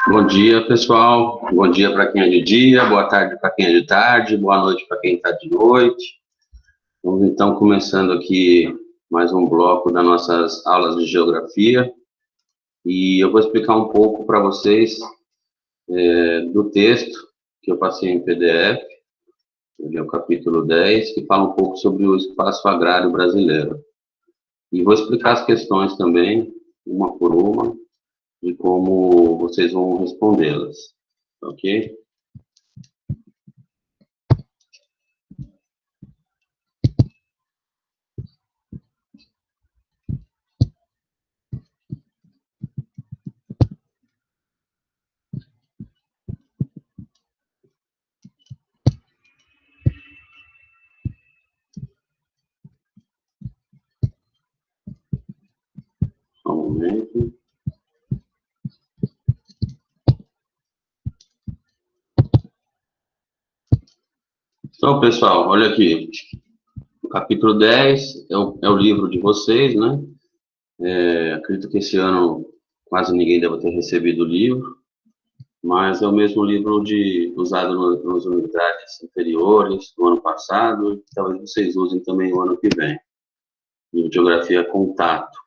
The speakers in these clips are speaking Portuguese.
Bom dia, pessoal. Bom dia para quem é de dia, boa tarde para quem é de tarde, boa noite para quem está de noite. Vamos então começando aqui mais um bloco das nossas aulas de geografia. E eu vou explicar um pouco para vocês do texto que eu passei em PDF, que é o capítulo 10, que fala um pouco sobre o espaço agrário brasileiro. E vou explicar as questões também, uma por uma, de como vocês vão respondê-las, ok? Só um momento. Então, pessoal, olha aqui. O capítulo 10 é o livro de vocês, né? Acredito que esse ano quase ninguém deve ter recebido o livro, mas é o mesmo livro usado nas unidades anteriores, do ano passado, e talvez vocês usem também o ano que vem. Livro de Geografia Contato.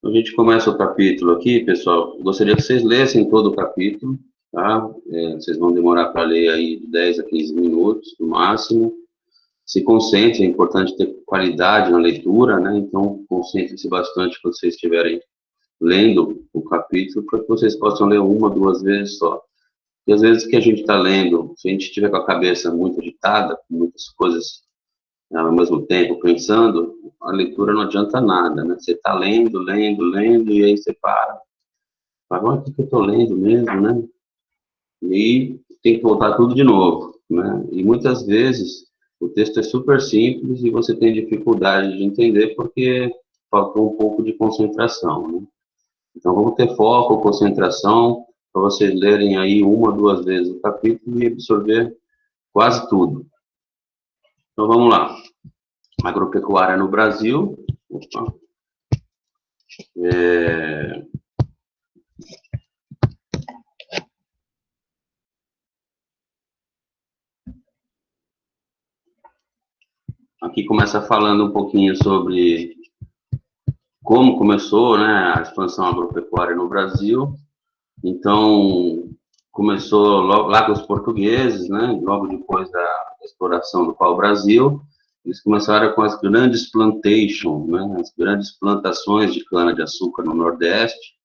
A gente começa o capítulo aqui, pessoal. Gostaria que vocês lessem todo o capítulo, tá? Vocês vão demorar para ler aí de 10 a 15 minutos, no máximo. Se concentre, é importante ter qualidade na leitura, né? Então, concentre-se bastante quando vocês estiverem lendo o capítulo, para que vocês possam ler uma, duas vezes só. E às vezes que a gente está lendo, se a gente estiver com a cabeça muito agitada, com muitas coisas ao mesmo tempo pensando, a leitura não adianta nada, né? Você está lendo, lendo, lendo, e aí você para. Fala, o que eu estou lendo mesmo, né? E tem que voltar tudo de novo, né? E muitas vezes o texto é super simples e você tem dificuldade de entender porque faltou um pouco de concentração, né? Então vamos ter foco, concentração, para vocês lerem aí uma, duas vezes o capítulo e absorver quase tudo. Então vamos lá. Agropecuária no Brasil. Opa. Aqui começa falando um pouquinho sobre como começou, né, a expansão agropecuária no Brasil. Então, começou logo, lá com os portugueses, né, logo depois da exploração do pau-brasil, eles começaram com as grandes plantations, né, as grandes plantações de cana-de-açúcar no Nordeste,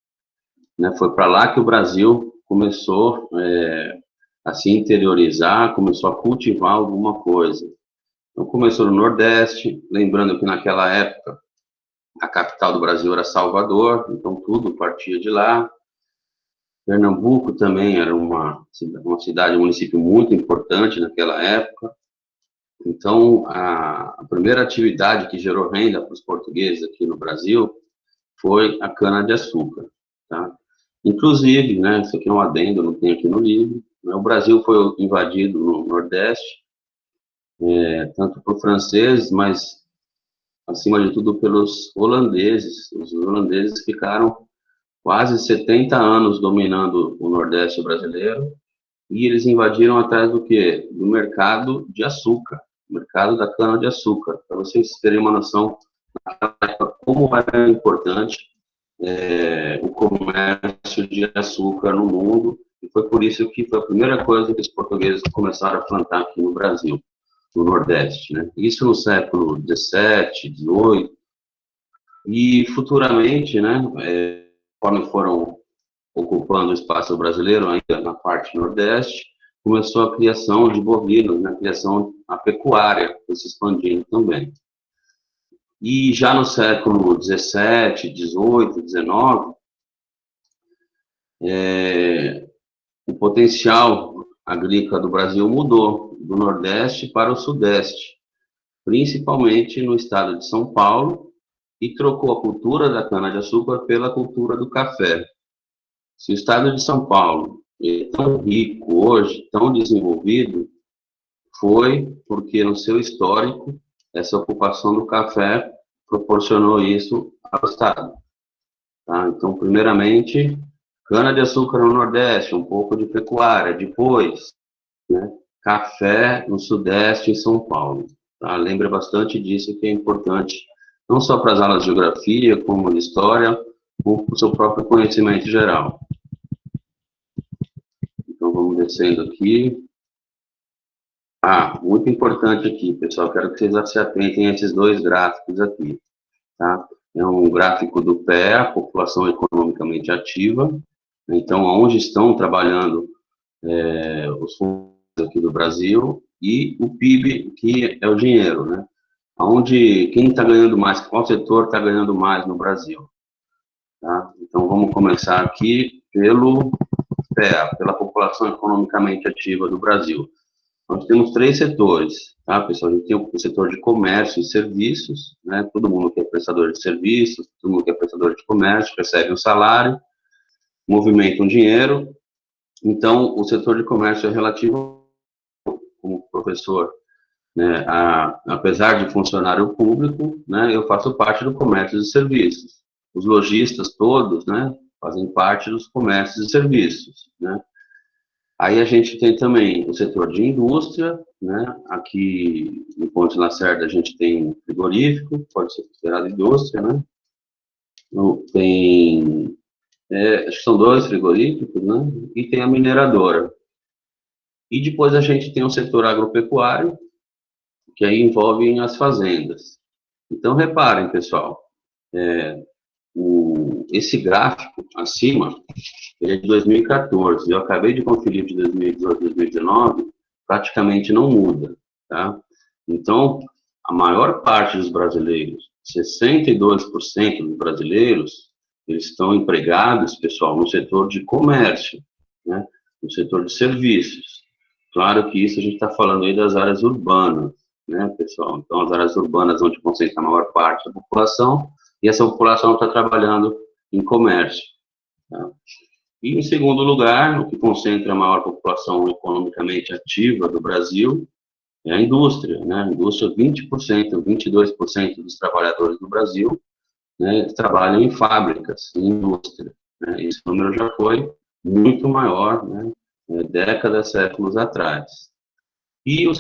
né, foi para lá que o Brasil começou a se interiorizar, começou a cultivar alguma coisa. Então, começou no Nordeste, lembrando que naquela época a capital do Brasil era Salvador, então tudo partia de lá. Pernambuco também era uma cidade, um município muito importante naquela época. Então, a primeira atividade que gerou renda para os portugueses aqui no Brasil foi a cana-de-açúcar, tá? Inclusive, né, isso aqui é um adendo, não tem aqui no livro, né, o Brasil foi invadido no Nordeste, tanto por franceses, mas acima de tudo pelos holandeses. Os holandeses ficaram quase 70 anos dominando o Nordeste brasileiro e eles invadiram atrás do quê? Do mercado de açúcar, mercado da cana-de-açúcar, para vocês terem uma noção como era importante o comércio de açúcar no mundo, e foi por isso que foi a primeira coisa que os portugueses começaram a plantar aqui no Brasil, no Nordeste, né? Isso no século XVII, XVIII, e futuramente, né, conforme foram ocupando o espaço brasileiro, ainda na parte Nordeste, começou a criação de bovinos, né, a criação, a pecuária, foi se expandindo também. E já no século XVII, XVIII, XIX, o potencial agrícola do Brasil mudou do Nordeste para o Sudeste, principalmente no estado de São Paulo, e trocou a cultura da cana-de-açúcar pela cultura do café. Se o estado de São Paulo é tão rico hoje, tão desenvolvido, foi porque no seu histórico, essa ocupação do café proporcionou isso ao estado. tá? Então, primeiramente, cana-de-açúcar no Nordeste, um pouco de pecuária, depois, né, café no Sudeste e São Paulo, tá? Lembra bastante disso, que é importante, não só para as aulas de geografia, como de história, como para o seu próprio conhecimento geral. Então, vamos descendo aqui. Ah, muito importante aqui, pessoal, quero que vocês se atentem a esses dois gráficos aqui, tá? É um gráfico do PEA, População Economicamente Ativa, então, onde estão trabalhando os fundos aqui do Brasil, e o PIB, que é o dinheiro, né? Onde, quem está ganhando mais, qual setor está ganhando mais no Brasil, tá? Então, vamos começar aqui pelo PEA, pela População Economicamente Ativa do Brasil. Nós temos três setores, tá, pessoal? A gente tem o setor de comércio e serviços, né? Todo mundo que é prestador de serviços, todo mundo que é prestador de comércio, recebe um salário, movimenta um dinheiro. Então, o setor de comércio é relativo, como professor, né? Apesar de funcionário público, né? Eu faço parte do comércio e serviços. Os lojistas todos, né? Fazem parte dos comércios e serviços, né? Aí a gente tem também o setor de indústria, né? Aqui no Ponte Lacerda a gente tem frigorífico, pode ser considerado indústria, né? Tem, acho que são dois frigoríficos, né? E tem a mineradora. E depois a gente tem o setor agropecuário, que aí envolve as fazendas. Então reparem, pessoal, esse gráfico acima, ele é de 2014, eu acabei de conferir de 2018 2019, praticamente não muda, tá? Então, a maior parte dos brasileiros, 62% dos brasileiros, eles estão empregados, pessoal, no setor de comércio, né? No setor de serviços. Claro que isso a gente está falando aí das áreas urbanas, né, pessoal? Então, as áreas urbanas onde concentra a maior parte da população, e essa população está trabalhando em comércio, tá? E, em segundo lugar, o que concentra a maior população economicamente ativa do Brasil é a indústria, né? A indústria, 20%, 22% dos trabalhadores do Brasil, né, trabalham em fábricas, em indústria, né? Esse número já foi muito maior, né, décadas, séculos atrás. E o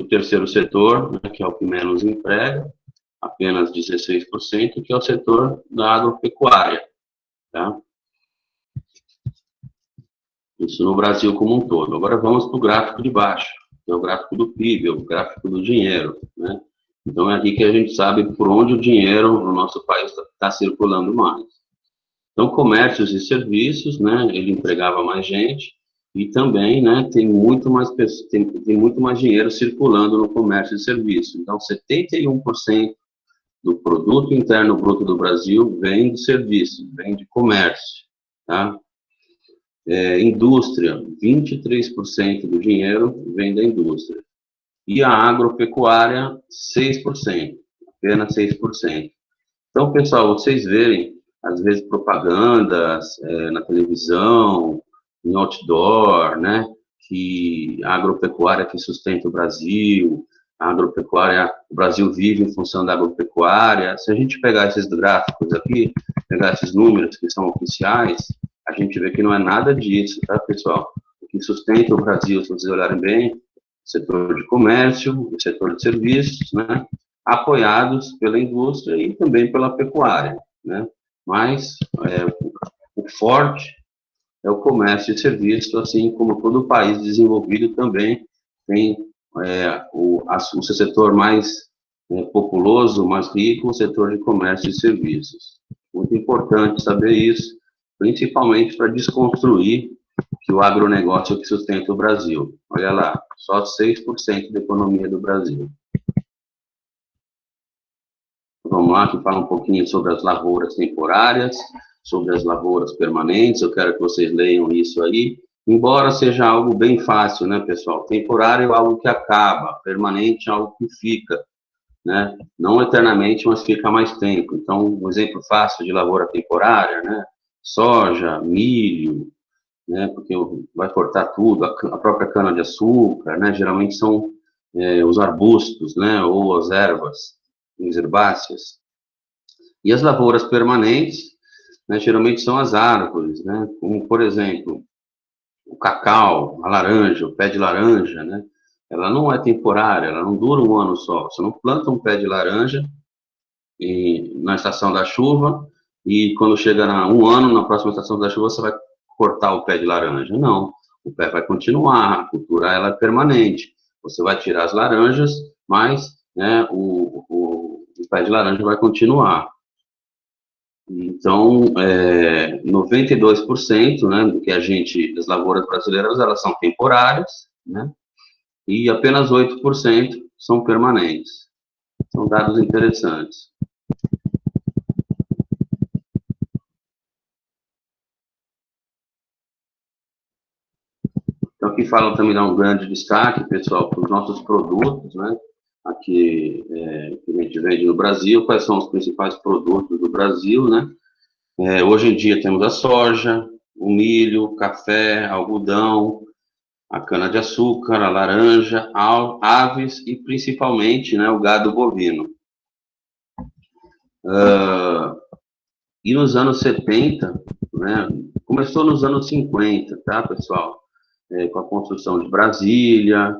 terceiro setor, né, que é o que menos emprega, apenas 16%, que é o setor da agropecuária, tá? Isso no Brasil como um todo. Agora vamos para o gráfico de baixo, que é o gráfico do PIB, o gráfico do dinheiro, né? Então é aqui que a gente sabe por onde o dinheiro no nosso país está circulando mais. Então, comércios e serviços, né, ele empregava mais gente, e também, né, tem muito mais tem muito mais dinheiro circulando no comércio e serviços. Então, 71% do produto interno bruto do Brasil vem de serviços, vem de comércio, tá? Indústria, 23% do dinheiro vem da indústria. E a agropecuária, 6%, apenas 6%. Então, pessoal, vocês verem, às vezes, propagandas na televisão, em outdoor, né, que a agropecuária que sustenta o Brasil, a agropecuária, o Brasil vive em função da agropecuária. Se a gente pegar esses gráficos aqui, pegar esses números que são oficiais, a gente vê que não é nada disso, tá, pessoal? O que sustenta o Brasil, se vocês olharem bem, o setor de comércio, o setor de serviços, né, apoiados pela indústria e também pela pecuária, né? Mas o forte é o comércio e serviço, assim como todo país desenvolvido também tem o seu setor mais populoso, mais rico, o setor de comércio e serviços. Muito importante saber isso, principalmente para desconstruir que o agronegócio é o que sustenta o Brasil. Olha lá, só 6% da economia do Brasil. Vamos lá, que fala um pouquinho sobre as lavouras temporárias, sobre as lavouras permanentes. Eu quero que vocês leiam isso aí, embora seja algo bem fácil, né, pessoal? Temporário é algo que acaba, permanente é algo que fica, né? Não eternamente, mas fica mais tempo. Então, um exemplo fácil de lavoura temporária, né? Soja, milho, né? Porque vai cortar tudo, a própria cana-de-açúcar, né? Geralmente são os arbustos, né? Ou as ervas, as herbáceas. E as lavouras permanentes né, geralmente são as árvores, né, como, por exemplo, o cacau, a laranja, o pé de laranja, né, ela não é temporária, ela não dura um ano só. Você não planta um pé de laranja na estação da chuva e quando chega um ano, na próxima estação da chuva, você vai cortar o pé de laranja. Não, o pé vai continuar, a cultura ela é permanente. Você vai tirar as laranjas, mas, né, o pé de laranja vai continuar. Então, 92%, né, do que das lavouras brasileiras, elas são temporárias, né, e apenas 8% são permanentes. São dados interessantes. Então, aqui falam também, dá um grande destaque, pessoal, para os nossos produtos, né, aqui que a gente vende no Brasil, quais são os principais produtos do Brasil, né? Hoje em dia temos a soja, o milho, o café, algodão, a cana-de-açúcar, a laranja, aves e principalmente, né, o gado bovino. E nos anos 70, né, começou nos anos 50, tá, pessoal? Com a construção de Brasília,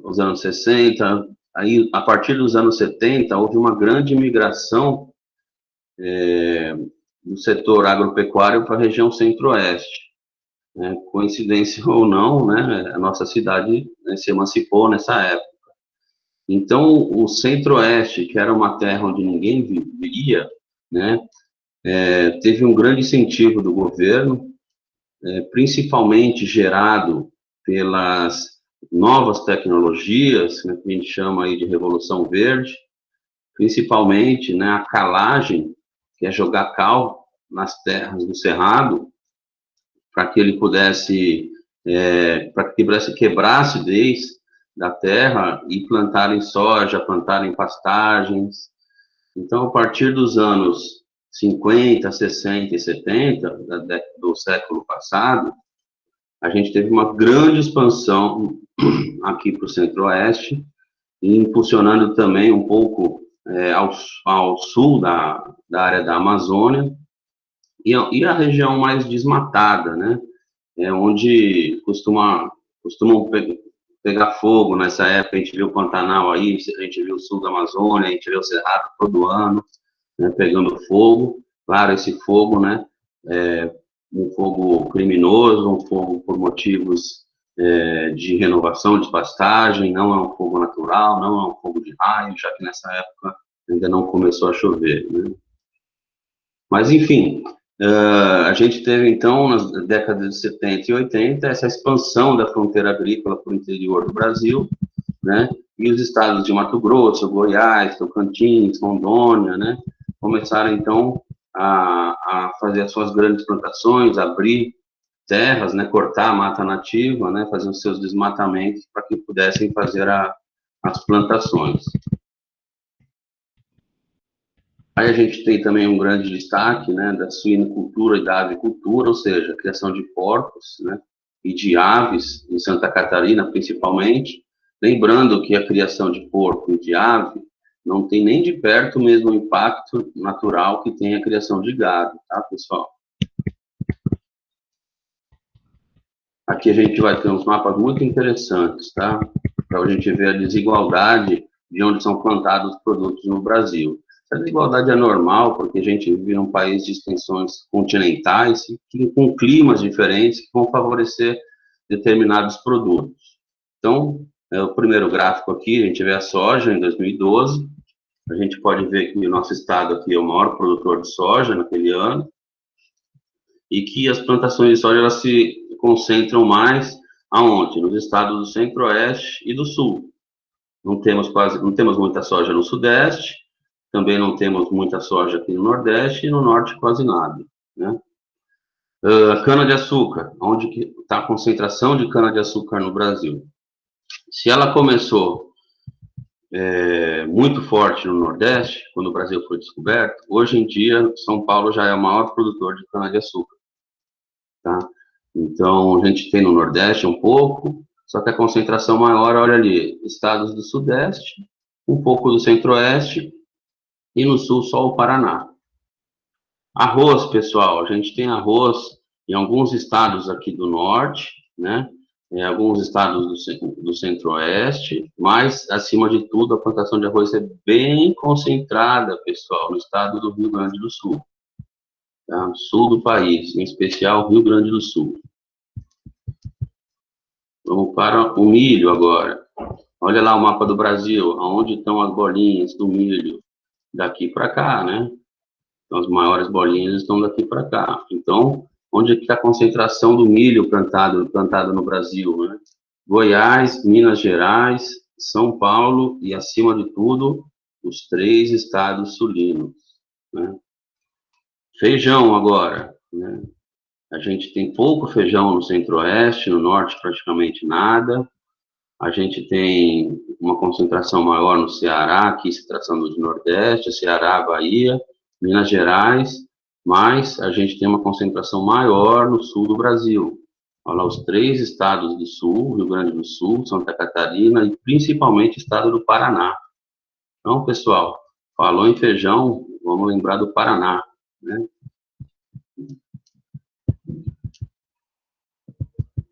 os anos 60, aí a partir dos anos 70 houve uma grande migração do setor agropecuário para a região centro-oeste. Né? Coincidência ou não, né, a nossa cidade, né, se emancipou nessa época. Então, o centro-oeste, que era uma terra onde ninguém vivia, né, teve um grande incentivo do governo, principalmente gerado pelas novas tecnologias, né, que a gente chama aí de Revolução Verde, principalmente, né, a calagem, que é jogar cal nas terras do cerrado, para que ele pudesse, para que quebrar a acidez da terra e plantarem soja, plantarem pastagens. Então, a partir dos anos 50, 60 e 70 do século passado, a gente teve uma grande expansão aqui para o centro-oeste, impulsionando também um pouco ao sul da área da Amazônia, e a região mais desmatada, né? Onde costumam pegar fogo nessa época. A gente viu o Pantanal aí, a gente viu o sul da Amazônia, a gente viu o Cerrado todo ano, né, pegando fogo. Claro, esse fogo, né, um fogo criminoso, um fogo por motivos de renovação de pastagem, não é um fogo natural, não é um fogo de raio, já que nessa época ainda não começou a chover, né? Mas, enfim, a gente teve, então, nas décadas de 70 e 80, essa expansão da fronteira agrícola para o interior do Brasil, né? E os estados de Mato Grosso, Goiás, Tocantins, Rondônia, né? Começaram, então, a fazer as suas grandes plantações, abrir terras, né? Cortar a mata nativa, né? Fazer os seus desmatamentos para que pudessem fazer as plantações. Aí a gente tem também um grande destaque, né, da suinocultura e da avicultura, ou seja, a criação de porcos, né, e de aves em Santa Catarina, principalmente. Lembrando que a criação de porco e de ave não tem nem de perto o mesmo impacto natural que tem a criação de gado, tá, pessoal? Aqui a gente vai ter uns mapas muito interessantes, tá? Para a gente ver a desigualdade de onde são plantados os produtos no Brasil. Essa desigualdade é normal, porque a gente vive num país de extensões continentais, com climas diferentes, que vão favorecer determinados produtos. Então, o primeiro gráfico aqui, a gente vê a soja em 2012, a gente pode ver que o nosso estado aqui é o maior produtor de soja naquele ano, e que as plantações de soja elas se concentram mais aonde? Nos estados do Centro-Oeste e do Sul. Não temos muita soja no Sudeste, também não temos muita soja aqui no Nordeste e no Norte quase nada, né? Cana-de-açúcar, onde está a concentração de cana-de-açúcar no Brasil? Se ela começou muito forte no Nordeste, quando o Brasil foi descoberto, hoje em dia São Paulo já é o maior produtor de cana-de-açúcar, tá? Então, a gente tem no Nordeste um pouco, só que a concentração maior, olha ali, estados do Sudeste, um pouco do Centro-Oeste, e no Sul só o Paraná. Arroz, pessoal, a gente tem arroz em alguns estados aqui do norte, né? Em alguns estados do centro-oeste, mas, acima de tudo, a plantação de arroz é bem concentrada, pessoal, no estado do Rio Grande do Sul, tá? Sul do país, em especial Rio Grande do Sul. Vamos para o milho agora. Olha lá o mapa do Brasil, onde estão as bolinhas do milho, daqui para cá, né? Então, as maiores bolinhas estão daqui para cá. Então, onde é que está a concentração do milho plantado no Brasil, né? Goiás, Minas Gerais, São Paulo e, acima de tudo, os 3 estados sulinos, né? Feijão agora, né? A gente tem pouco feijão no centro-oeste, no norte praticamente nada. A gente tem uma concentração maior no Ceará, aqui se tratando de Nordeste, Ceará, Bahia, Minas Gerais, mas a gente tem uma concentração maior no sul do Brasil. Olha lá, os 3 estados do sul, Rio Grande do Sul, Santa Catarina e principalmente o estado do Paraná. Então, pessoal, falou em feijão, vamos lembrar do Paraná, né?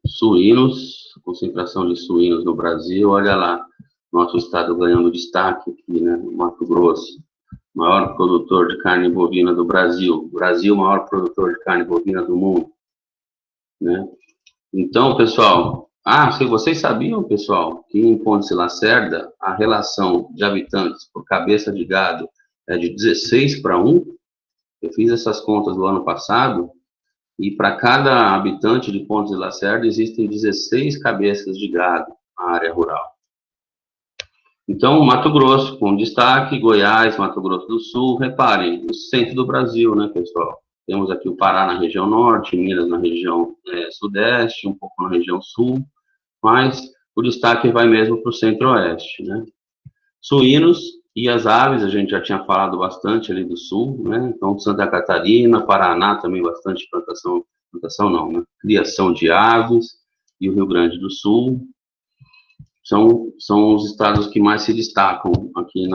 Suínos, concentração de suínos no Brasil, olha lá, nosso estado ganhando destaque aqui, né? Mato Grosso, maior produtor de carne bovina do Brasil. Brasil, maior produtor de carne bovina do mundo, né? Então, pessoal, se vocês sabiam, pessoal, que em Pontes e Lacerda a relação de habitantes por cabeça de gado é de 16 para 1? Eu fiz essas contas do ano passado e para cada habitante de Pontes e Lacerda existem 16 cabeças de gado na área rural. Então, Mato Grosso, com destaque, Goiás, Mato Grosso do Sul, reparem, o centro do Brasil, né, pessoal? Temos aqui o Pará na região norte, Minas na região sudeste, um pouco na região sul, mas o destaque vai mesmo para o centro-oeste, né? Suínos e as aves, a gente já tinha falado bastante ali do sul, né? Então, Santa Catarina, Paraná também bastante plantação não, né? Criação de aves, e o Rio Grande do Sul são os estados que mais se destacam aqui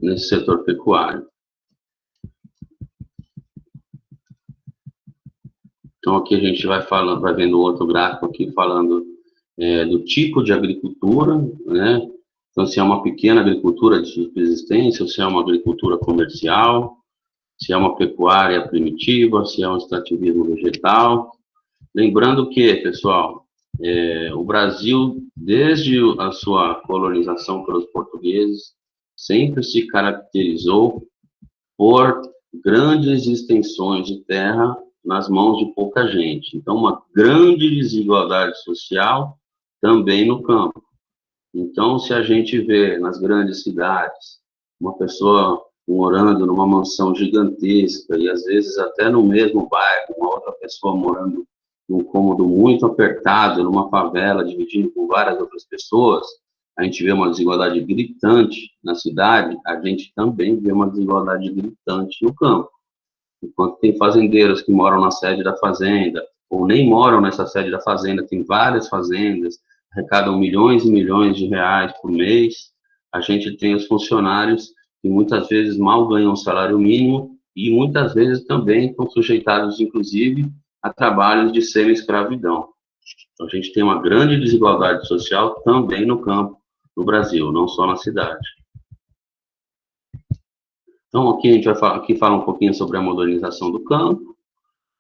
nesse setor pecuário. Então, aqui a gente vai vendo outro gráfico aqui falando do tipo de agricultura, né? Então, se é uma pequena agricultura de subsistência, ou se é uma agricultura comercial, se é uma pecuária primitiva, se é um extrativismo vegetal. Lembrando que, pessoal, o Brasil, desde a sua colonização pelos portugueses, sempre se caracterizou por grandes extensões de terra nas mãos de pouca gente. Então, uma grande desigualdade social também no campo. Então, se a gente vê nas grandes cidades uma pessoa morando numa mansão gigantesca e, às vezes, até no mesmo bairro, uma outra pessoa morando num cômodo muito apertado, numa favela, dividindo com várias outras pessoas, a gente vê uma desigualdade gritante na cidade, a gente também vê uma desigualdade gritante no campo. Enquanto tem fazendeiros que moram na sede da fazenda, ou nem moram nessa sede da fazenda, tem várias fazendas, arrecadam milhões e milhões de reais por mês, a gente tem os funcionários que muitas vezes mal ganham o salário mínimo e muitas vezes também estão sujeitados, inclusive, a trabalhos de semi-escravidão. Então, a gente tem uma grande desigualdade social também no campo, no Brasil, não só na cidade. Então, aqui a gente vai falar um pouquinho sobre a modernização do campo,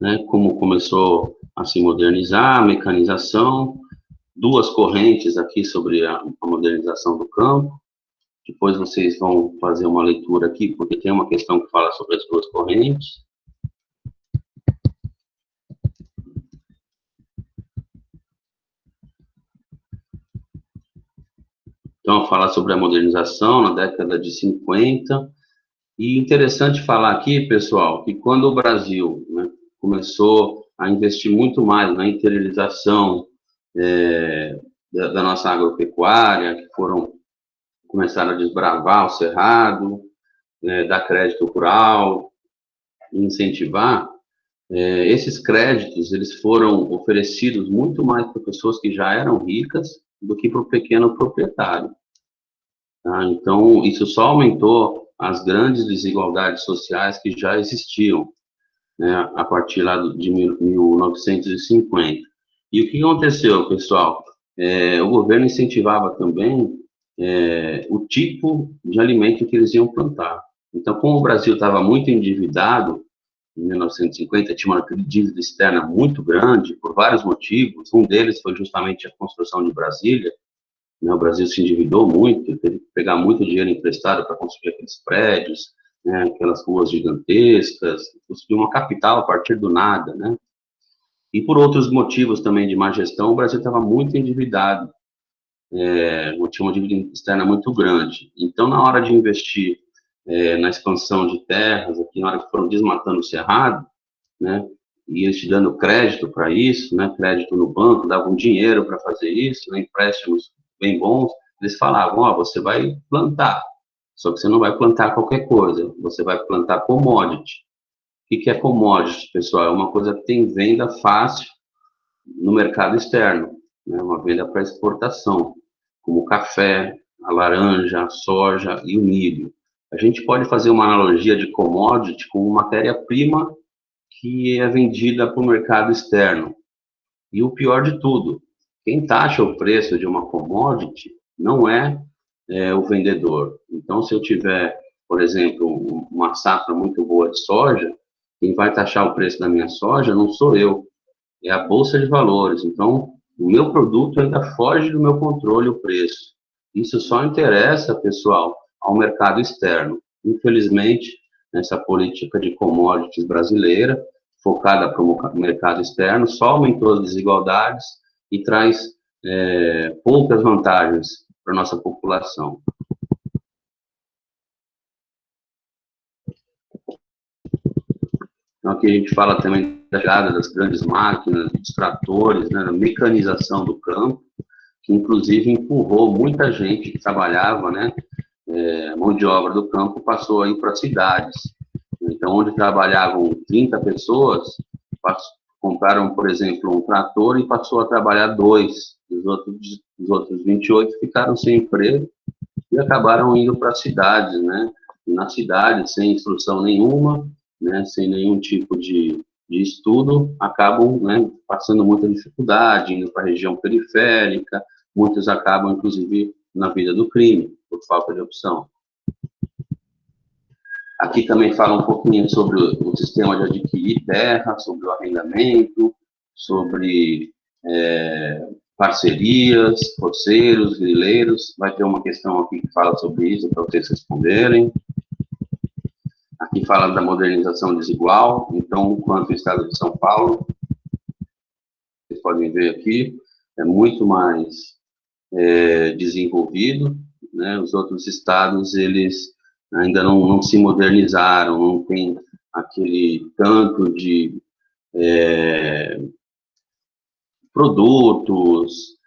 né, como começou a se modernizar, a mecanização, 2 correntes aqui sobre a modernização do campo. Depois vocês vão fazer uma leitura aqui, porque tem uma questão que fala sobre as 2 correntes. Então, falar sobre a modernização na década de 50. E interessante falar aqui, pessoal, que quando o Brasil, né, começou a investir muito mais na interiorização da nossa agropecuária, que começaram a desbravar o cerrado, dar crédito rural, incentivar, esses créditos, eles foram oferecidos muito mais para pessoas que já eram ricas do que para o pequeno proprietário. Tá? Então, isso só aumentou as grandes desigualdades sociais que já existiam, né, a partir lá de 1950. E o que aconteceu, pessoal? O governo incentivava também o tipo de alimento que eles iam plantar. Então, como o Brasil estava muito endividado, em 1950, tinha uma dívida externa muito grande, por vários motivos. Um deles foi justamente a construção de Brasília, né? O Brasil se endividou muito, teve que pegar muito dinheiro emprestado para construir aqueles prédios, né? Aquelas ruas gigantescas, construir uma capital a partir do nada, né? E por outros motivos também de má gestão, o Brasil estava muito endividado, tinha uma dívida externa muito grande. Então, na hora de investir na expansão de terras, aqui na hora que foram desmatando o cerrado, né, e eles te dando crédito para isso, né, crédito no banco, davam dinheiro para fazer isso, né, empréstimos bem bons, eles falavam, ó, você vai plantar, só que você não vai plantar qualquer coisa, você vai plantar commodity. O que é commodity, pessoal? É uma coisa que tem venda fácil no mercado externo, né, uma venda para exportação, como o café, a laranja, a soja e o milho. A gente pode fazer uma analogia de commodity com matéria-prima que é vendida para o mercado externo. E o pior de tudo, quem taxa o preço de uma commodity não é o vendedor. Então, se eu tiver, por exemplo, uma safra muito boa de soja, quem vai taxar o preço da minha soja não sou eu, é a Bolsa de Valores. Então, o meu produto ainda foge do meu controle, o preço. Isso só interessa, pessoal, ao mercado externo. Infelizmente, essa política de commodities brasileira, focada para o mercado externo, só aumentou as desigualdades e traz poucas vantagens para a nossa população. Então, aqui a gente fala também da chegada das grandes máquinas, dos tratores, né, da mecanização do campo, que inclusive empurrou muita gente que trabalhava, né, mão de obra do campo, passou aí para cidades. Então, onde trabalhavam 30 pessoas, compraram, por exemplo, um trator e passou a trabalhar 2. Os outros 28 ficaram sem emprego e acabaram indo para cidades, né? E na cidade, sem instrução nenhuma, né, sem nenhum tipo de estudo, acabam, né, passando muita dificuldade, indo para a região periférica, muitos acabam, inclusive, na vida do crime, por falta de opção. Aqui também fala um pouquinho sobre o sistema de adquirir terra, sobre o arrendamento, sobre parcerias, roceiros, grileiros. Vai ter uma questão aqui que fala sobre isso, para vocês responderem. Aqui fala da modernização desigual. Então, quanto o estado de São Paulo, vocês podem ver aqui, é muito mais desenvolvido, né? Os outros estados, eles ainda não se modernizaram, não tem aquele tanto de produtos,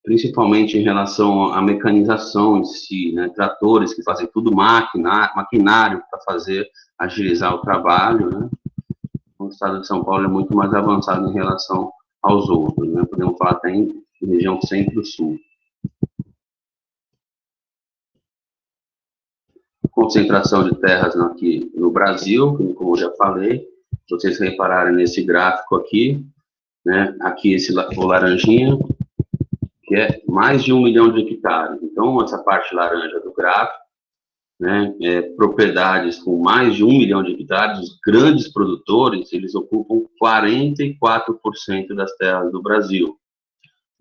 principalmente em relação à mecanização em si, né? Tratores que fazem tudo maquinário para fazer agilizar o trabalho, né? O estado de São Paulo é muito mais avançado em relação aos outros, né? Podemos falar até em região centro-sul. Concentração de terras aqui no Brasil, como eu já falei, se vocês repararem nesse gráfico aqui, né, aqui o laranjinha, que é mais de 1 milhão de hectares. Então, essa parte laranja do gráfico, né, propriedades com mais de 1 milhão de hectares, os grandes produtores, eles ocupam 44% das terras do Brasil.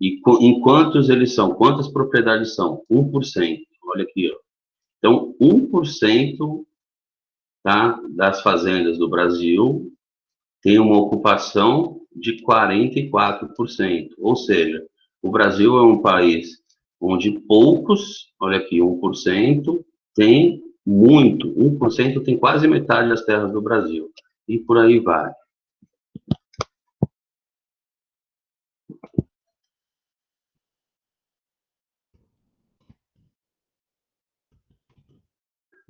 E em quantos eles são? Quantas propriedades são? 1%. Olha aqui, ó. Então, 1%, tá, das fazendas do Brasil tem uma ocupação de 44%. Ou seja, o Brasil é um país onde poucos, olha aqui, 1%, tem muito. 1% tem quase metade das terras do Brasil. E por aí vai.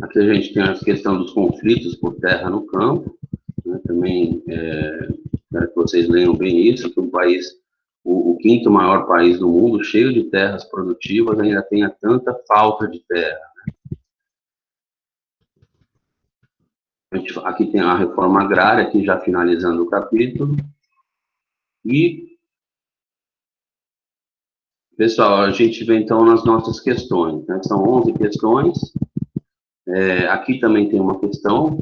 Aqui a gente tem a questão dos conflitos por terra no campo, né? Também quero que vocês leiam bem isso, que o país, o quinto maior país do mundo, cheio de terras produtivas, ainda tenha tanta falta de terra, né? Aqui tem a reforma agrária, aqui já finalizando o capítulo. E, pessoal, a gente vem então nas nossas questões, né? São 11 questões. Aqui também tem uma questão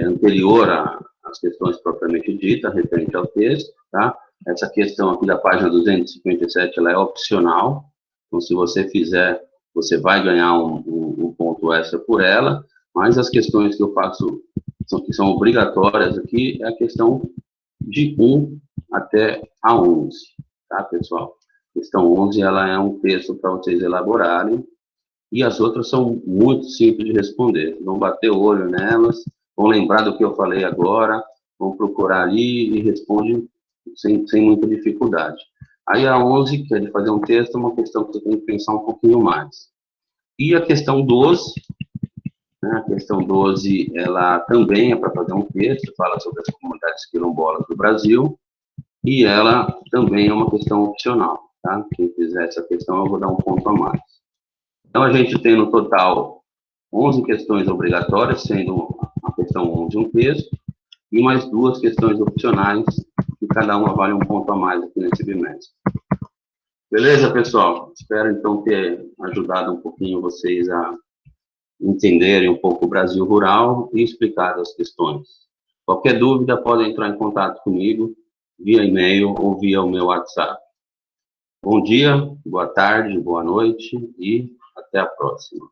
anterior às questões propriamente ditas, referente ao texto, tá? Essa questão aqui da página 257, ela é opcional. Então, se você fizer, você vai ganhar um ponto extra por ela, mas as questões que eu faço, que são obrigatórias aqui, é a questão de 1 até a 11, tá, pessoal? Questão 11, ela é um texto para vocês elaborarem, e as outras são muito simples de responder. Vão bater o olho nelas, vão lembrar do que eu falei agora, vão procurar ali e respondem sem muita dificuldade. Aí a 11, que é de fazer um texto, é uma questão que você tem que pensar um pouquinho mais. E a questão 12, né, a questão 12, ela também é para fazer um texto, fala sobre as comunidades quilombolas do Brasil, e ela também é uma questão opcional, tá? Quem fizer essa questão, eu vou dar um ponto a mais. Então, a gente tem no total 11 questões obrigatórias, sendo a questão 11 um texto, e mais 2 questões opcionais, que cada uma vale um ponto a mais aqui nesse bimestre. Beleza, pessoal? Espero, então, ter ajudado um pouquinho vocês a entenderem um pouco o Brasil rural e explicar as questões. Qualquer dúvida, podem entrar em contato comigo via e-mail ou via o meu WhatsApp. Bom dia, boa tarde, boa noite e até a próxima.